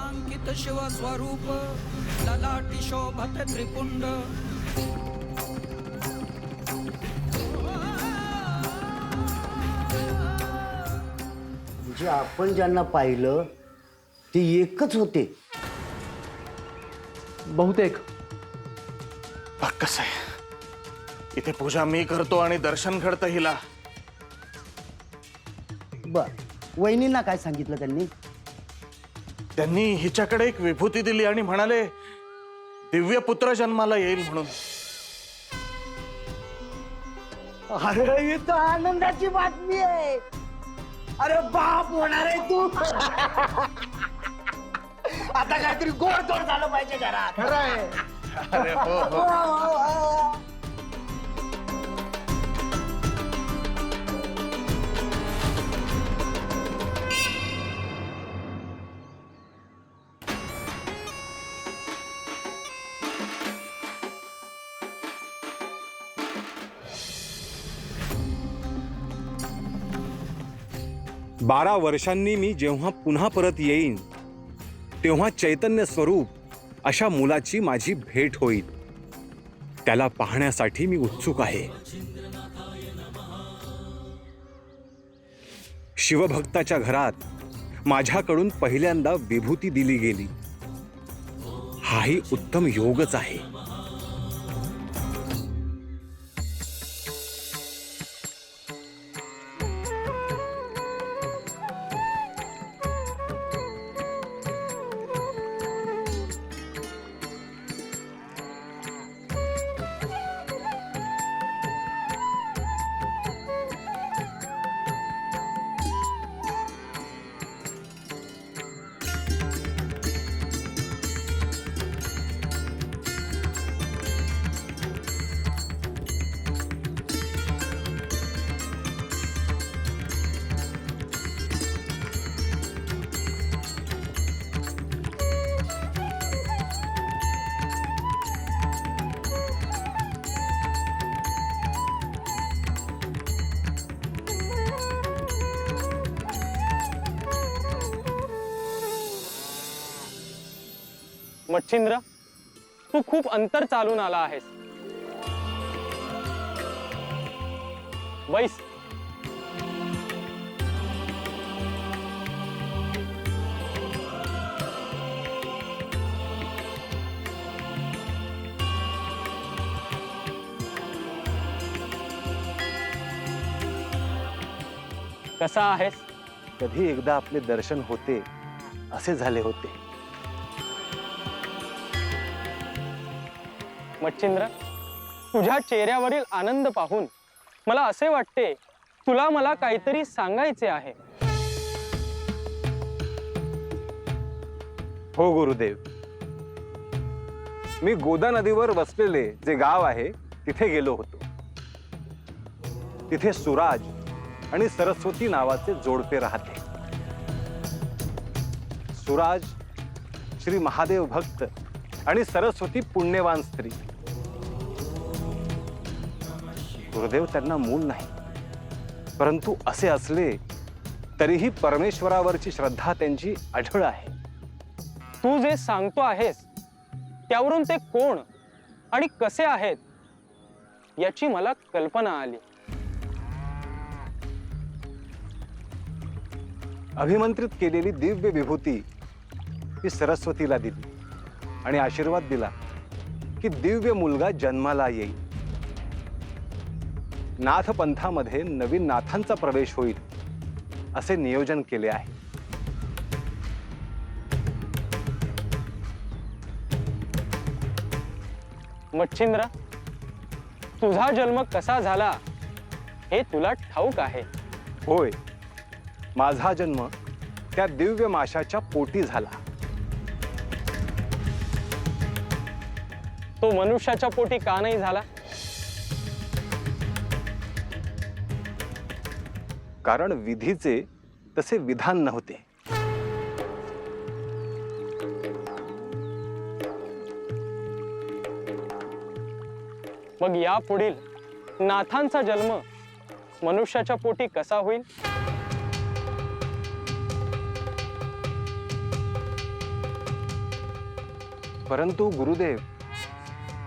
नामांकित शिव स्वरूप ललाटी शोभत त्रिपुंड। म्हणजे आपण ज्यांना पाहिलं ते एकच होते बहुतेक। बघ कसं आहे, इथे पूजा मी करतो आणि दर्शन घडतं हिला। बर, वहिनींना काय सांगितलं त्यांनी? त्यांनी हिच्याकडे एक विभूती दिली आणि म्हणाले दिव्य पुत्र जन्माला येईल म्हणून। अरे ही तर आनंदाची बातमी आहे। अरे बाप होणार आहे तू। आता काहीतरी गोडधोड झालं पाहिजे घरात। खरं आहे। अरे हो हो। बारा वर्षांनी मी जेव्हा पुन्हा परत येईन तेव्हा चैतन्य स्वरूप अशा मुलाची माझी भेट होईल। त्याला पाहण्यासाठी मी उत्सुक आहे। शिवभक्ताच्या घरात माझ्याकडून पहिल्यांदा विभूती दिली गेली, हाही उत्तम योगच आहे। मच्छिंद्र, तू खूप अंतर चालून आला आहेस। बैस। कसा आहेस? कधी एकदा आपले दर्शन होते असे झाले होते। मच्छिंद्र, तुझ्या चेहऱ्यावरील आनंद पाहून मला असे वाटते तुला मला काहीतरी सांगायचे आहे। हो गुरुदेव, मी गोदा नदीवर वसलेले जे गाव आहे तिथे गेलो होतो। तिथे सुराज आणि सरस्वती नावाचे जोडपे राहते। सुराज श्री महादेव भक्त आणि सरस्वती पुण्यवान स्त्री। गुरुदेव, त्यांना मूल नाही, परंतु असे असले तरीही परमेश्वरावरची श्रद्धा त्यांची अढळ आहे। तू जे सांगतो आहेस त्यावरून ते कोण आणि कसे आहेत याची मला कल्पना आली। अभिमंत्रित केलेली दिव्य विभूती ही सरस्वतीला दिली आणि आशीर्वाद दिला की दिव्य मुलगा जन्माला येईल। नाथ पंथामध्ये नवीन नाथांचा प्रवेश होईल असे नियोजन केले आहे। मच्छिंद्र, तुझा जन्म कसा झाला हे तुला ठाऊक आहे? होय, माझा जन्म त्या दिव्य माशाच्या पोटी झाला। तो मनुष्याच्या पोटी का नाही झाला? कारण विधीचे तसे विधान नव्हते। मग यापुढील नाथांचा जन्म मनुष्याच्या पोटी कसा होईल? परंतु गुरुदेव,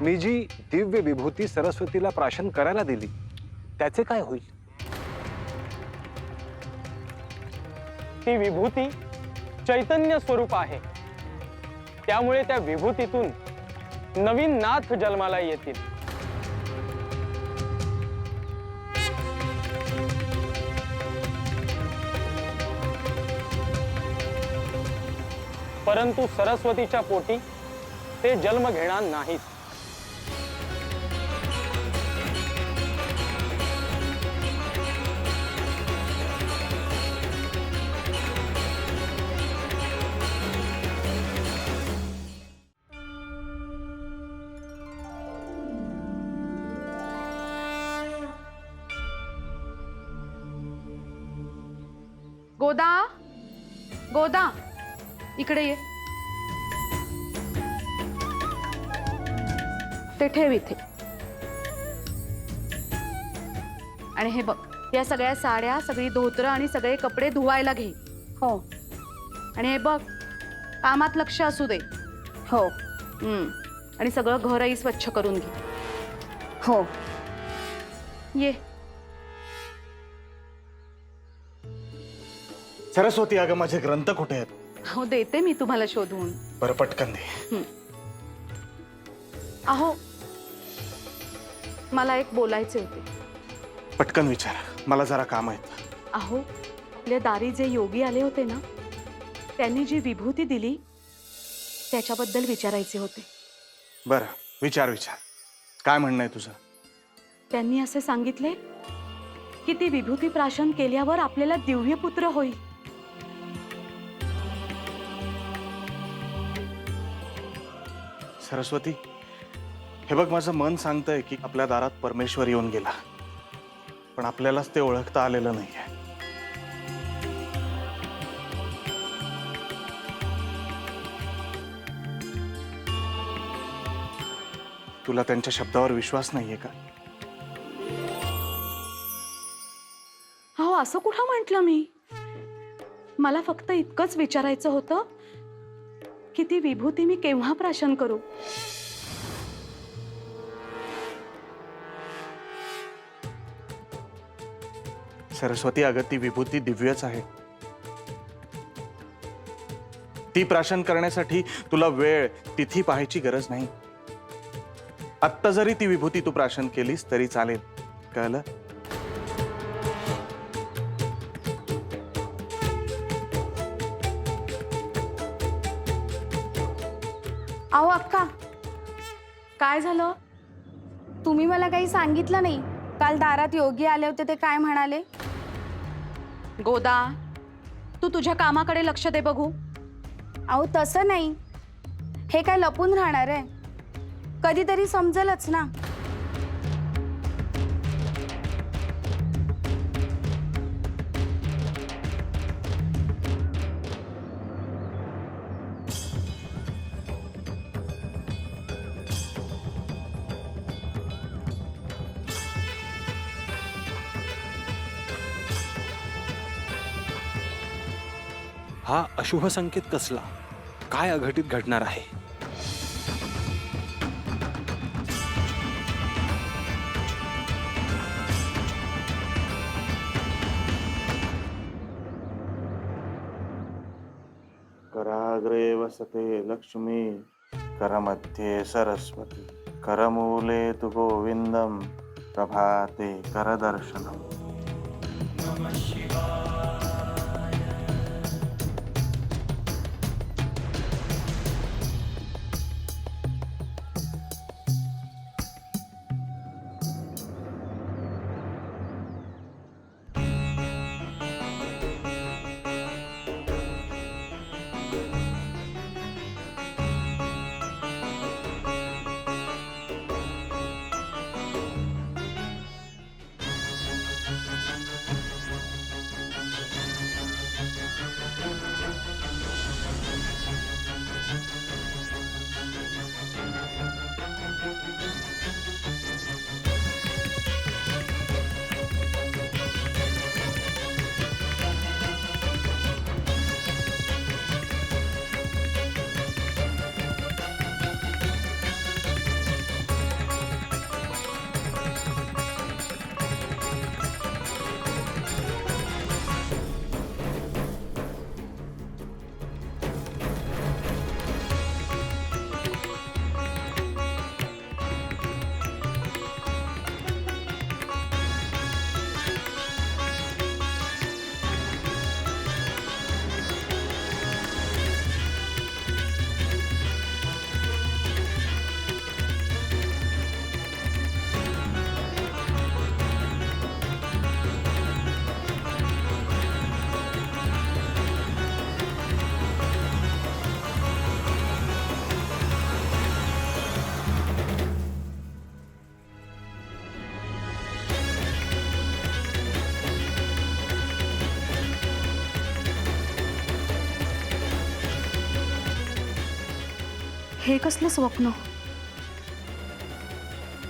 मी जी दिव्य विभूती सरस्वतीला प्राशन करायला दिली त्याचे काय होईल? ती विभूती चैतन्य स्वरूप आहे, त्यामुळे त्या विभूतीतून नवीन नाथ जन्माला येतील. परंतु सरस्वतीच्या पोटी ते जन्म घेणार नाहीत. गोदा, गोदा, इकडे ये. ते ठेव इथे. आणि हे बघ, या सगळ्या साड्या, सगळी धोतरं आणि सगळे कपडे धुवायला घे. हो. आणि हे बघ, कामात लक्ष असू दे. हो. आणि सगळं घरही स्वच्छ करून घे. हो. ये. सरस्वती, अगं माझे ग्रंथ कुठे आहेत? हो, देते मी तुम्हाला शोधून. बरं, पटकन दे. अहो, मला एक बोलायचे होते. पटकन विचार, मला जरा काम आहे. अहो, आपल्या दारी जे योगी आले होते ना, त्यांनी जी विभूती दिली त्याच्याबद्दल विचारायचे होते. बरं, विचार विचार. काय म्हणणं आहे तुझं? त्यांनी असे सांगितले की ती विभूती प्राशन केल्यावर आपल्याला दिव्य पुत्र होईल. सरस्वती, हे बघ, माझं मन सांगतंय की आपल्या दारात परमेश्वर येऊन गेला, पण आपल्यालाच ते ओळखता आलेलं नाहीये. तुला त्यांच्या शब्दावर विश्वास नाहीये का? अहो, असं कुठं म्हटलं मी? मला फक्त इतकंच विचारायचं होतं की ती विभूती मी केव्हा प्राशन करू. सरस्वती, अगं ती विभूती दिव्यच आहे. ती प्राशन करण्यासाठी तुला वेळ, तिथी पाहायची गरज नाही. आत्ता जरी ती विभूती तू प्राशन केलीस तरी चालेल. कळलं? अहो अक्का, काय झालं? तुम्ही मला काही सांगितलं नाही. काल दारात योगी आले होते, ते काय म्हणाले? गोदा, तू तुझ्या कामाकडे लक्ष दे बघू. अहो तसं नाही, हे काय लपून राहणार आहे? कधीतरी समजेलच ना. हा अशुभ संकेत कसला? काय अघटित घडणार आहे? कराग्रे वसते लक्ष्मी, करमध्ये सरस्वती, करमूले तु गोविंदम, प्रभाते करदर्शनम. हे कसलं स्वप्न?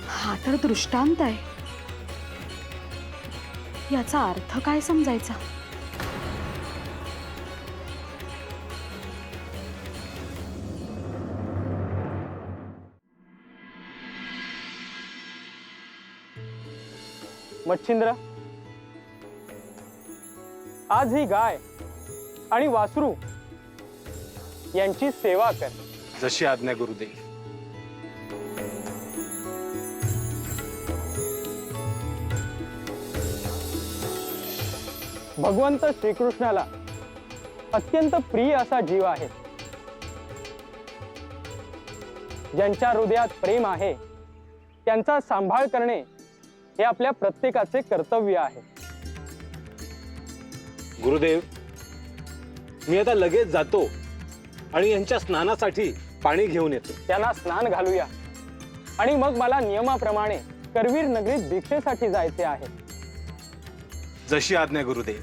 हा तर दृष्टांत आहे. याचा अर्थ काय समजायचा? मच्छिंद्र, आज ही गाय आणि वासरू यांची सेवा कर. जशी आज्ञा गुरुदेव. भगवंत श्रीकृष्णाला अत्यंत प्रिय असा जीव आहे. ज्यांच्या हृदयात प्रेम आहे त्यांचा सांभाळ करणे हे आपल्या प्रत्येकाचे कर्तव्य आहे. गुरुदेव, मी आता लगेच जातो आणि यांच्या स्नानासाठी पाणी घेऊन येतो. त्यांना स्नान घालूया आणि मग मला नियमाप्रमाणे करवीर नगरीत दीक्षेसाठी जायचे आहे. जशी आज्ञा गुरुदेव.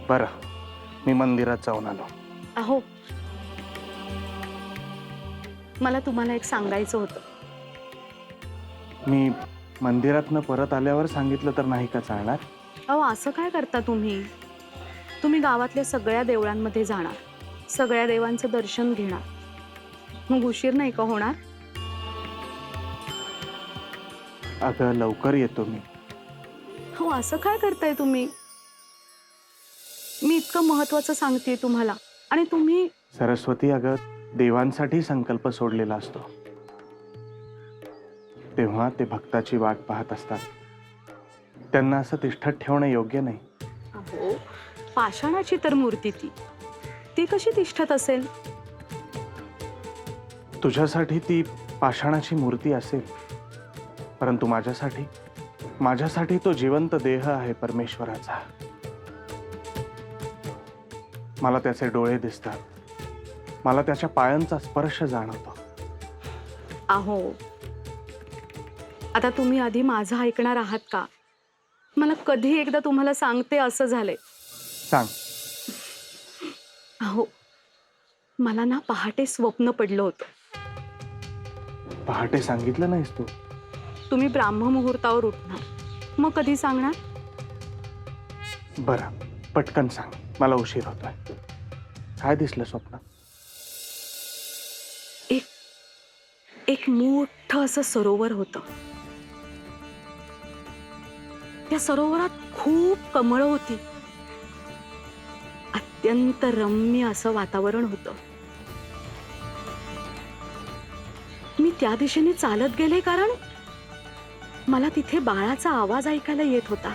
बरं, मी मंदिरात जाऊन आलो. अहो, मला तुम्हाला एक सांगायचं होतं. मी मंदिरातनं परत आल्यावर सांगितलं तर नाही का चालणार? अहो, असं काय करता तुम्ही? तुम्ही गावातल्या सगळ्या देवळांमध्ये जाणार, सगळ्या देवांचं दर्शन घेणार, मग उशीर नाही का होणार? अगं लवकर येतो मी. हो, असं काय करताय तुम्ही? मी इतकं महत्वाचं सांगतेय तुम्हाला आणि तुम्ही. सरस्वती, अगं देवांसाठी संकल्प सोडलेला असतो, तेव्हा ते भक्ताची वाट पाहत असतात. त्यांना असं तिष्ठत ठेवणं योग्य नाही. अहो, पाषाणाची तर मूर्ती ती कशी तिष्ठत असेल? तुझ्यासाठी ती पाषाणाची मूर्ती असेल, परंतु माझ्यासाठी तो जिवंत देह आहे परमेश्वराचा. मला त्याचे डोळे दिसतात, मला त्याच्या पायांचा स्पर्श जाणवतो. अहो, आता तुम्ही आधी माझं ऐकणार आहात का? मला कधी एकदा तुम्हाला सांगते असं झालंय. सांग. अहो, मला ना पहाटे स्वप्न पडलं होतं. पहाटे सांगितलं नाहीस तू? तुम्ही ब्राह्म मुहूर्तावर उठणार, मग कधी सांगणार? बरं, पटकन सांग, मला उशीर होतोय. काय दिसलं स्वप्न? एक मोठं असं सरोवर होतं. त्या सरोवरात खूप कमळं होती. अत्यंत रम्य असं वातावरण होतं. मी त्या दिशेने चालत गेले, कारण मला तिथे बाळाचा आवाज ऐकायला येत होता.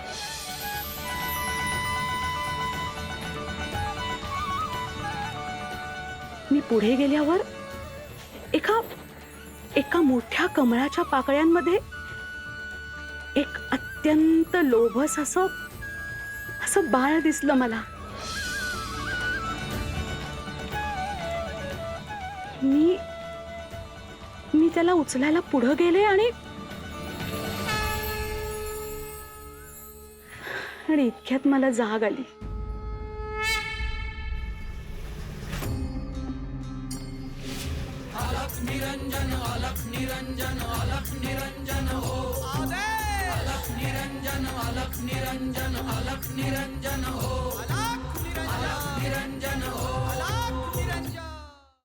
मी पुढे गेल्यावर एका मोठ्या कमळाच्या पाकळ्यांमध्ये एक अत्यंत लोभस असं बाळ दिसलं मला. मी त्याला उचलायला पुढे गेले आणि इतक्यात मला जाग आली. अलख निरंजन अलख निरंजन अलख निरंजन हो. अलख निरंजन अलख निरंजन अलख निरंजन हो.